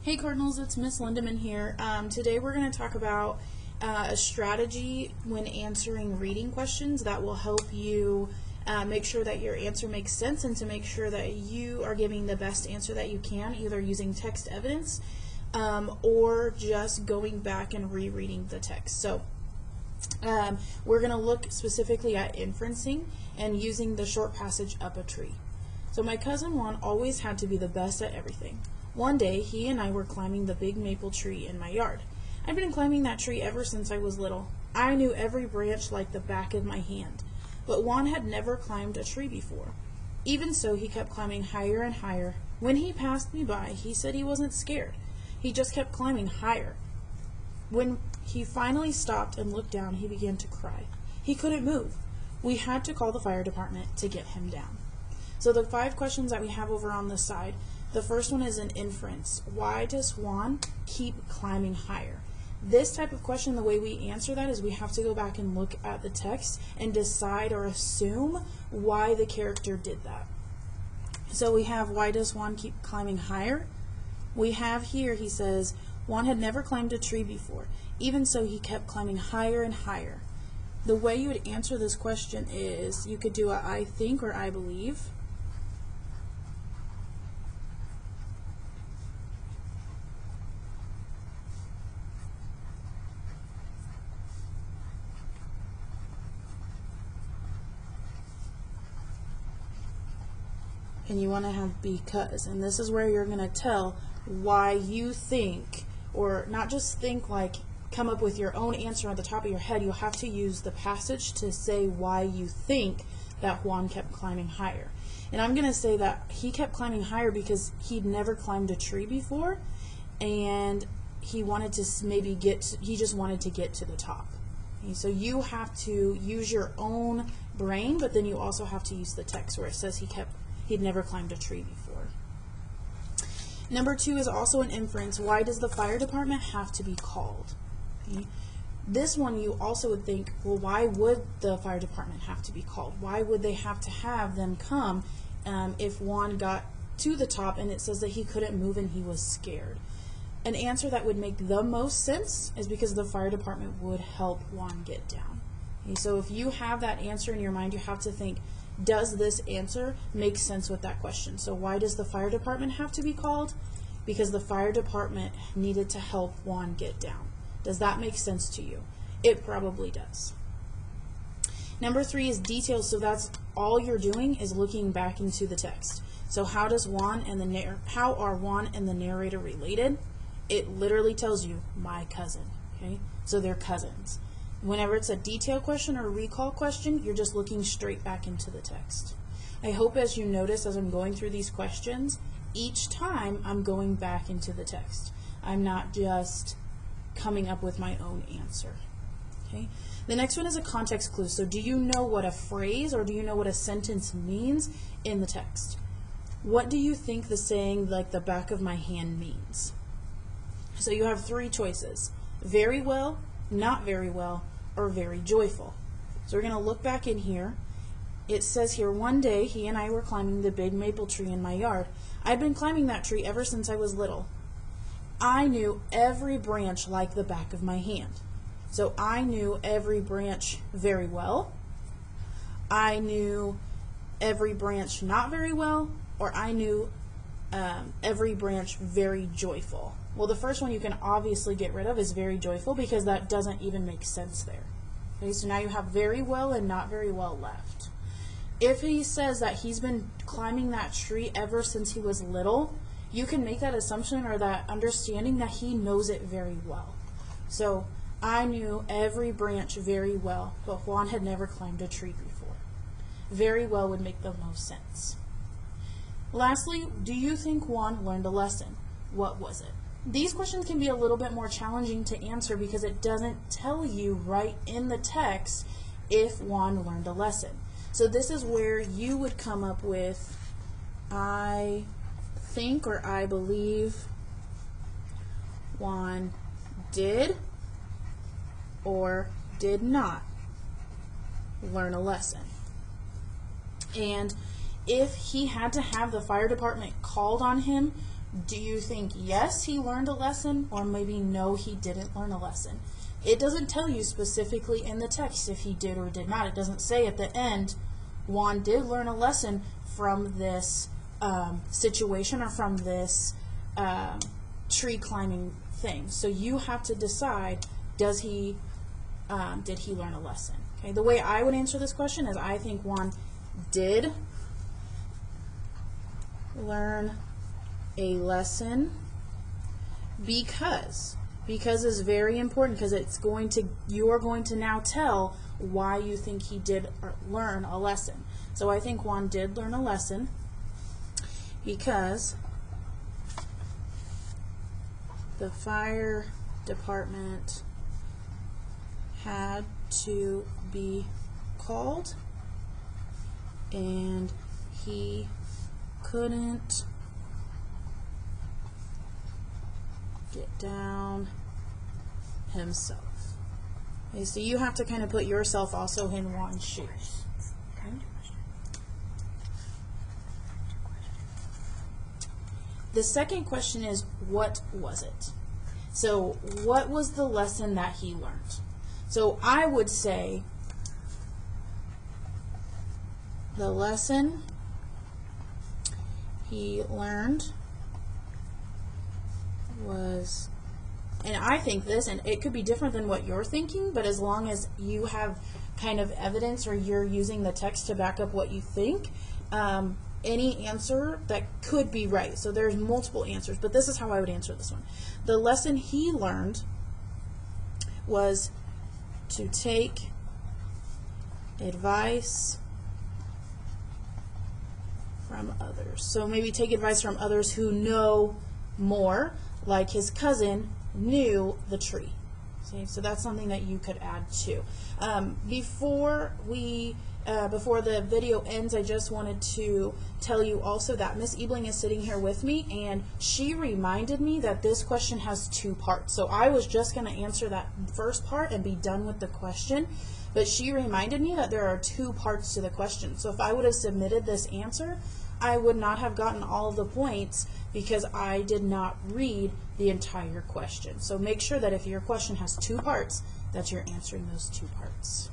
Hey Cardinals, it's Miss Lindemann here. Today we're going to talk about a strategy when answering reading questions that will help you make sure that your answer makes sense and to make sure that you are giving the best answer that you can, either using text evidence or just going back and rereading the text. So we're going to look specifically at inferencing and using the short passage up a tree. So my cousin Juan always had to be the best at everything. One day, he and I were climbing the big maple tree in my yard. I'd been climbing that tree ever since I was little. I knew every branch like the back of my hand. But Juan had never climbed a tree before. Even so, he kept climbing higher and higher. When he passed me by, he said he wasn't scared. He just kept climbing higher. When he finally stopped and looked down, he began to cry. He couldn't move. We had to call the fire department to get him down. So the 5 questions that we have over on the side, the first one is an inference. Why does Juan keep climbing higher? This type of question, the way we answer that is we have to go back and look at the text and decide or assume why the character did that. So we have, why does Juan keep climbing higher? We have here, he says, Juan had never climbed a tree before. Even so, he kept climbing higher and higher. The way you would answer this question is, you could do a I think or I believe. And you want to have because, and this is where you're going to tell why you think, or not just think like come up with your own answer on the top of your head. You'll have to use the passage to say why you think that Juan kept climbing higher. And I'm going to say that he kept climbing higher because he'd never climbed a tree before, and he wanted to maybe he just wanted to get to the top. Okay, so you have to use your own brain, but then you also have to use the text where it says he'd never climbed a tree before. Number 2 is also an inference. Why does the fire department have to be called? Okay. This one you also would think, well, why would the fire department have to be called? Why would they have to have them come if Juan got to the top and it says that he couldn't move and he was scared? An answer that would make the most sense is because the fire department would help Juan get down. Okay. So if you have that answer in your mind, you have to think, does this answer make sense with that question? So why does the fire department have to be called? Because the fire department needed to help Juan get down. Does that make sense to you? It probably does. Number 3 is details. So that's all you're doing is looking back into the text. So how are Juan and the narrator related? It literally tells you my cousin. Okay, so they're cousins. Whenever it's a detail question or a recall question, you're just looking straight back into the text. I hope as you notice as I'm going through these questions, each time I'm going back into the text. I'm not just coming up with my own answer. Okay. The next one is a context clue. So do you know what a phrase or do you know what a sentence means in the text? What do you think the saying like the back of my hand means? So you have 3 choices. Very well, not very well, or very joyful. So we're going to look back in here. It says here, one day he and I were climbing the big maple tree in my yard. I'd been climbing that tree ever since I was little. I knew every branch like the back of my hand. So I knew every branch very well. I knew every branch not very well, or I knew every branch very joyful. Well, the first one you can obviously get rid of is very joyful because that doesn't even make sense there. Okay, so now you have very well and not very well left. If he says that he's been climbing that tree ever since he was little, you can make that assumption or that understanding that he knows it very well. So I knew every branch very well, but Juan had never climbed a tree before. Very well would make the most sense. Lastly, do you think Juan learned a lesson? What was it? These questions can be a little bit more challenging to answer because it doesn't tell you right in the text if Juan learned a lesson. So this is where you would come up with I think or I believe Juan did or did not learn a lesson. And if he had to have the fire department called on him Do you think yes, he learned a lesson, or maybe no, he didn't learn a lesson? It doesn't tell you specifically in the text if he did or did not. It doesn't say at the end, Juan did learn a lesson from this situation or from this tree climbing thing. So you have to decide, did he learn a lesson? Okay. The way I would answer this question is I think Juan did learn a lesson because is very important, because you are going to now tell why you think he did learn a lesson. So I think Juan did learn a lesson because the fire department had to be called and he couldn't get down himself. Okay, so you have to kind of put yourself also in Juan's shoes. Okay? The second question is, what was it? So what was the lesson that he learned? So I would say the lesson he learned was, and I think this, and it could be different than what you're thinking, but as long as you have kind of evidence or you're using the text to back up what you think, any answer that could be right. So there's multiple answers, but this is how I would answer this one. The lesson he learned was to take advice from others. So maybe take advice from others who know more, like his cousin knew the tree. See? So that's something that you could add to. Before the video ends, I just wanted to tell you also that Miss Ebling is sitting here with me, and she reminded me that this question has two parts. So I was just going to answer that first part and be done with the question, but she reminded me that there are two parts to the question. So if I would have submitted this answer, I would not have gotten all of the points because I did not read the entire question. So make sure that if your question has two parts, that you're answering those two parts.